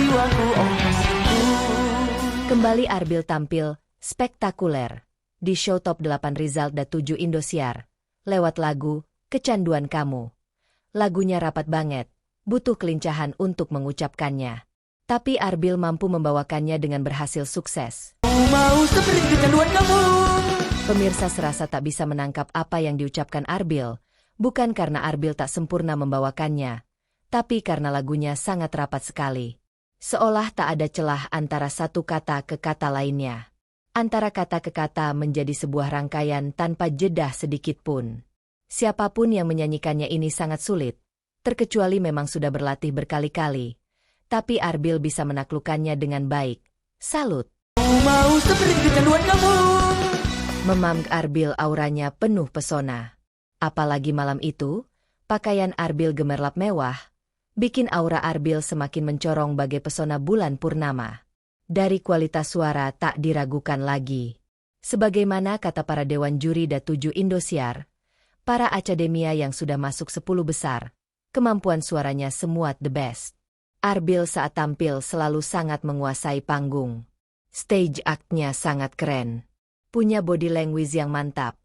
jiwaku, oh kasihku. Kembali Arbil tampil spektakuler di show Top 8 Result Da7 Indosiar lewat lagu Kecanduan Kamu. Lagunya rapat banget, butuh kelincahan untuk mengucapkannya. Tapi Arbil mampu membawakannya dengan berhasil sukses. Mau seperti kecanduan kamu. Pemirsa serasa tak bisa menangkap apa yang diucapkan Arbil, bukan karena Arbil tak sempurna membawakannya, tapi karena lagunya sangat rapat sekali. Seolah tak ada celah antara satu kata ke kata lainnya. Antara kata ke kata menjadi sebuah rangkaian tanpa jeda sedikit pun. Siapapun yang menyanyikannya ini sangat sulit, terkecuali memang sudah berlatih berkali-kali. Tapi Arbil bisa menaklukkannya dengan baik. Salut! Mau seperti kecanduan kamu. Memang Arbil auranya penuh pesona. Apalagi malam itu, pakaian Arbil gemerlap mewah, bikin aura Arbil semakin mencorong bagai pesona bulan purnama. Dari kualitas suara tak diragukan lagi. Sebagaimana kata para dewan juri Da7 Indosiar, para akademia yang sudah masuk 10 besar, kemampuan suaranya semua the best. Arbil saat tampil selalu sangat menguasai panggung. Stage act-nya sangat keren. Punya body language yang mantap,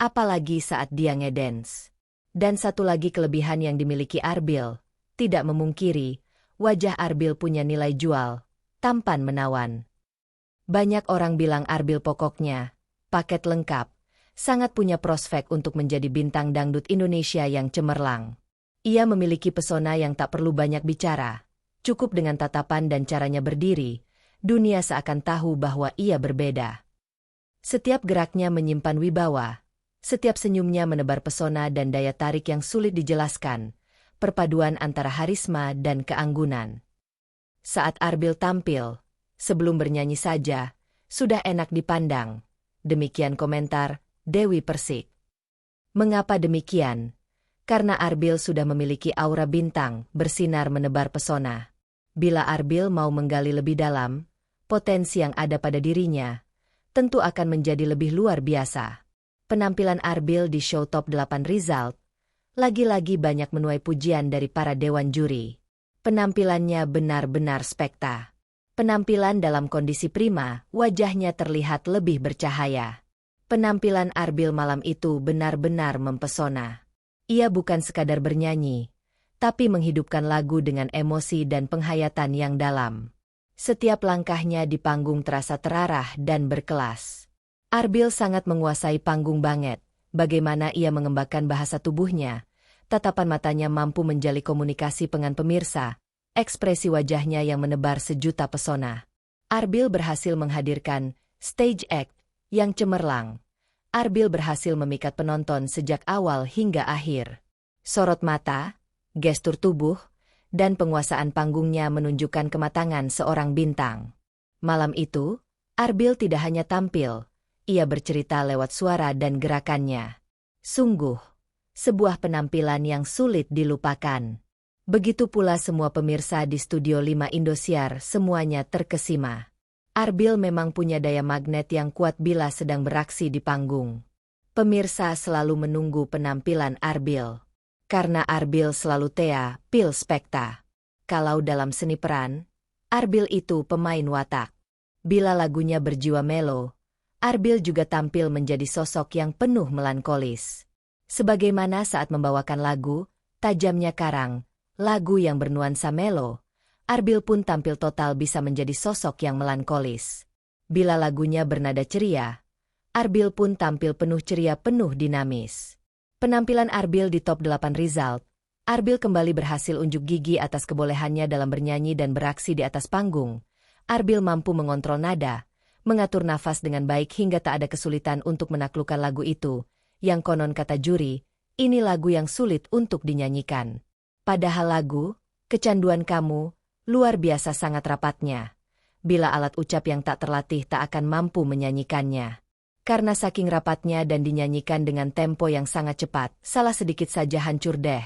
apalagi saat dia ngedance. Dan satu lagi kelebihan yang dimiliki Arbil, tidak memungkiri, wajah Arbil punya nilai jual, tampan menawan. Banyak orang bilang Arbil pokoknya, paket lengkap, sangat punya prospek untuk menjadi bintang dangdut Indonesia yang cemerlang. Ia memiliki pesona yang tak perlu banyak bicara, cukup dengan tatapan dan caranya berdiri, dunia seakan tahu bahwa ia berbeda. Setiap geraknya menyimpan wibawa, setiap senyumnya menebar pesona dan daya tarik yang sulit dijelaskan, perpaduan antara harisma dan keanggunan. Saat Arbil tampil, sebelum bernyanyi saja, sudah enak dipandang. Demikian komentar Dewi Persik. Mengapa demikian? Karena Arbil sudah memiliki aura bintang, bersinar menebar pesona. Bila Arbil mau menggali lebih dalam, potensi yang ada pada dirinya, tentu akan menjadi lebih luar biasa. Penampilan Arbil di show Top 8 Result, lagi-lagi banyak menuai pujian dari para dewan juri. Penampilannya benar-benar spekta. Penampilan dalam kondisi prima, wajahnya terlihat lebih bercahaya. Penampilan Arbil malam itu benar-benar mempesona. Ia bukan sekadar bernyanyi, tapi menghidupkan lagu dengan emosi dan penghayatan yang dalam. Setiap langkahnya di panggung terasa terarah dan berkelas. Arbil sangat menguasai panggung banget, bagaimana ia mengembangkan bahasa tubuhnya, tatapan matanya mampu menjalin komunikasi dengan pemirsa, ekspresi wajahnya yang menebar sejuta pesona. Arbil berhasil menghadirkan stage act yang cemerlang. Arbil berhasil memikat penonton sejak awal hingga akhir. Sorot mata, gestur tubuh, dan penguasaan panggungnya menunjukkan kematangan seorang bintang. Malam itu, Arbil tidak hanya tampil, ia bercerita lewat suara dan gerakannya. Sungguh, sebuah penampilan yang sulit dilupakan. Begitu pula semua pemirsa di Studio 5 Indosiar semuanya terkesima. Arbil memang punya daya magnet yang kuat bila sedang beraksi di panggung. Pemirsa selalu menunggu penampilan Arbil. Karena Arbil selalu tampil spekta. Kalau dalam seni peran, Arbil itu pemain watak. Bila lagunya berjiwa melo, Arbil juga tampil menjadi sosok yang penuh melankolis. Sebagaimana saat membawakan lagu, Tajamnya Karang, lagu yang bernuansa melo, Arbil pun tampil total bisa menjadi sosok yang melankolis. Bila lagunya bernada ceria, Arbil pun tampil penuh ceria penuh dinamis. Penampilan Arbil di Top 8 Result, Arbil kembali berhasil unjuk gigi atas kebolehannya dalam bernyanyi dan beraksi di atas panggung. Arbil mampu mengontrol nada, mengatur nafas dengan baik hingga tak ada kesulitan untuk menaklukkan lagu itu, yang konon kata juri, ini lagu yang sulit untuk dinyanyikan. Padahal lagu, Kecanduan Kamu, luar biasa sangat rapatnya. Bila alat ucap yang tak terlatih tak akan mampu menyanyikannya. Karena saking rapatnya dan dinyanyikan dengan tempo yang sangat cepat, salah sedikit saja hancur deh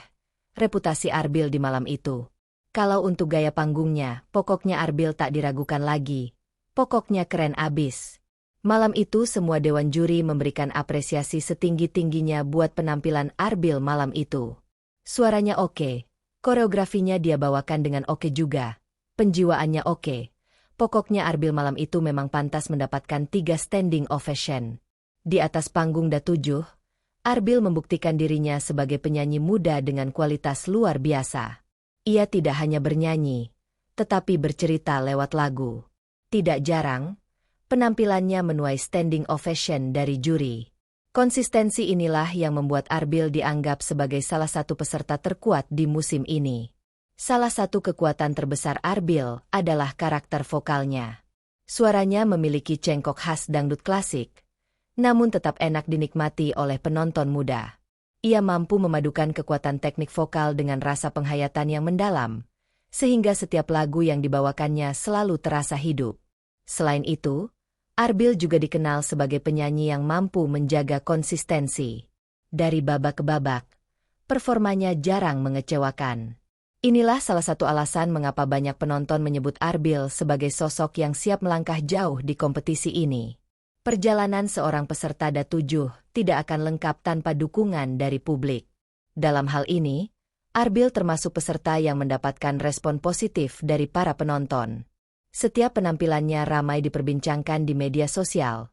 reputasi Arbil di malam itu. Kalau untuk gaya panggungnya, pokoknya Arbil tak diragukan lagi. Pokoknya keren abis. Malam itu semua dewan juri memberikan apresiasi setinggi-tingginya buat penampilan Arbil malam itu. Suaranya oke, koreografinya dia bawakan dengan oke juga. penjiwaannya oke. Pokoknya Arbil malam itu memang pantas mendapatkan 3 standing ovation. Di atas panggung Da7, Arbil membuktikan dirinya sebagai penyanyi muda dengan kualitas luar biasa. Ia tidak hanya bernyanyi, tetapi bercerita lewat lagu. Tidak jarang, penampilannya menuai standing ovation dari juri. Konsistensi inilah yang membuat Arbil dianggap sebagai salah satu peserta terkuat di musim ini. Salah satu kekuatan terbesar Arbil adalah karakter vokalnya. Suaranya memiliki cengkok khas dangdut klasik, namun tetap enak dinikmati oleh penonton muda. Ia mampu memadukan kekuatan teknik vokal dengan rasa penghayatan yang mendalam, sehingga setiap lagu yang dibawakannya selalu terasa hidup. Selain itu, Arbil juga dikenal sebagai penyanyi yang mampu menjaga konsistensi. Dari babak ke babak, performanya jarang mengecewakan. Inilah salah satu alasan mengapa banyak penonton menyebut Arbil sebagai sosok yang siap melangkah jauh di kompetisi ini. Perjalanan seorang peserta Da7 tidak akan lengkap tanpa dukungan dari publik. Dalam hal ini, Arbil termasuk peserta yang mendapatkan respon positif dari para penonton. Setiap penampilannya ramai diperbincangkan di media sosial,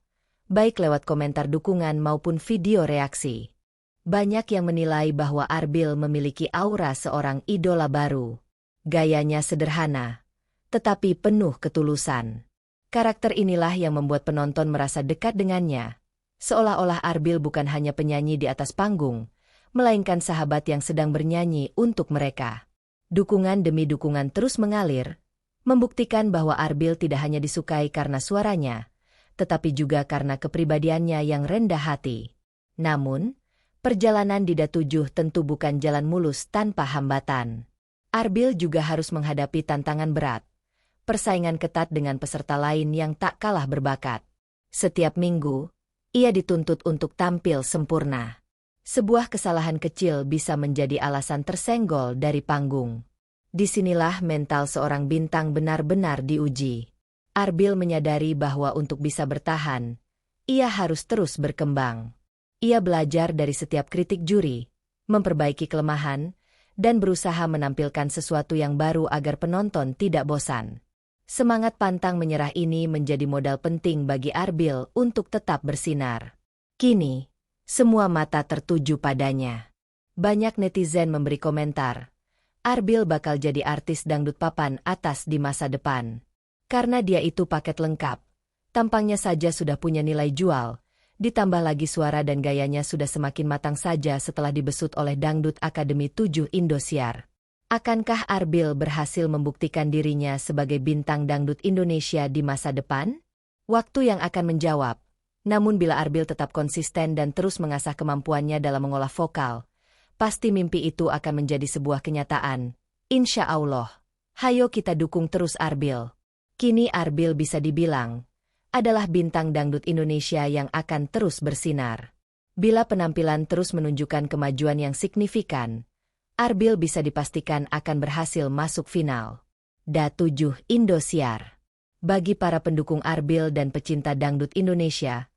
baik lewat komentar dukungan maupun video reaksi. Banyak yang menilai bahwa Arbil memiliki aura seorang idola baru. Gayanya sederhana, tetapi penuh ketulusan. Karakter inilah yang membuat penonton merasa dekat dengannya. Seolah-olah Arbil bukan hanya penyanyi di atas panggung, melainkan sahabat yang sedang bernyanyi untuk mereka. Dukungan demi dukungan terus mengalir, membuktikan bahwa Arbil tidak hanya disukai karena suaranya, tetapi juga karena kepribadiannya yang rendah hati. Namun, perjalanan di Da7 tentu bukan jalan mulus tanpa hambatan. Arbil juga harus menghadapi tantangan berat, persaingan ketat dengan peserta lain yang tak kalah berbakat. Setiap minggu, ia dituntut untuk tampil sempurna. Sebuah kesalahan kecil bisa menjadi alasan tersenggol dari panggung. Disinilah mental seorang bintang benar-benar diuji. Arbil menyadari bahwa untuk bisa bertahan, ia harus terus berkembang. Ia belajar dari setiap kritik juri, memperbaiki kelemahan, dan berusaha menampilkan sesuatu yang baru agar penonton tidak bosan. Semangat pantang menyerah ini menjadi modal penting bagi Arbil untuk tetap bersinar. Kini, semua mata tertuju padanya. Banyak netizen memberi komentar, Arbil bakal jadi artis dangdut papan atas di masa depan. Karena dia itu paket lengkap, tampangnya saja sudah punya nilai jual, ditambah lagi suara dan gayanya sudah semakin matang saja setelah dibesut oleh Dangdut Akademi 7 Indosiar. Akankah Arbil berhasil membuktikan dirinya sebagai bintang dangdut Indonesia di masa depan? Waktu yang akan menjawab. Namun bila Arbil tetap konsisten dan terus mengasah kemampuannya dalam mengolah vokal, pasti mimpi itu akan menjadi sebuah kenyataan. Insya Allah. Hayo kita dukung terus Arbil. Kini Arbil bisa dibilang adalah bintang dangdut Indonesia yang akan terus bersinar. Bila penampilan terus menunjukkan kemajuan yang signifikan, Arbil bisa dipastikan akan berhasil masuk final. Da7 Indosiar. Bagi para pendukung Arbil dan pecinta dangdut Indonesia,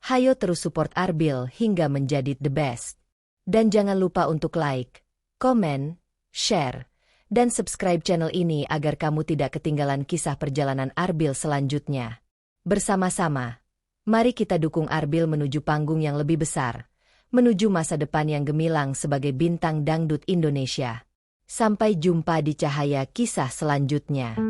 hayo terus support Arbil hingga menjadi the best. Dan jangan lupa untuk like, komen, share, dan subscribe channel ini agar kamu tidak ketinggalan kisah perjalanan Arbil selanjutnya. Bersama-sama, mari kita dukung Arbil menuju panggung yang lebih besar, menuju masa depan yang gemilang sebagai bintang dangdut Indonesia. Sampai jumpa di cahaya kisah selanjutnya.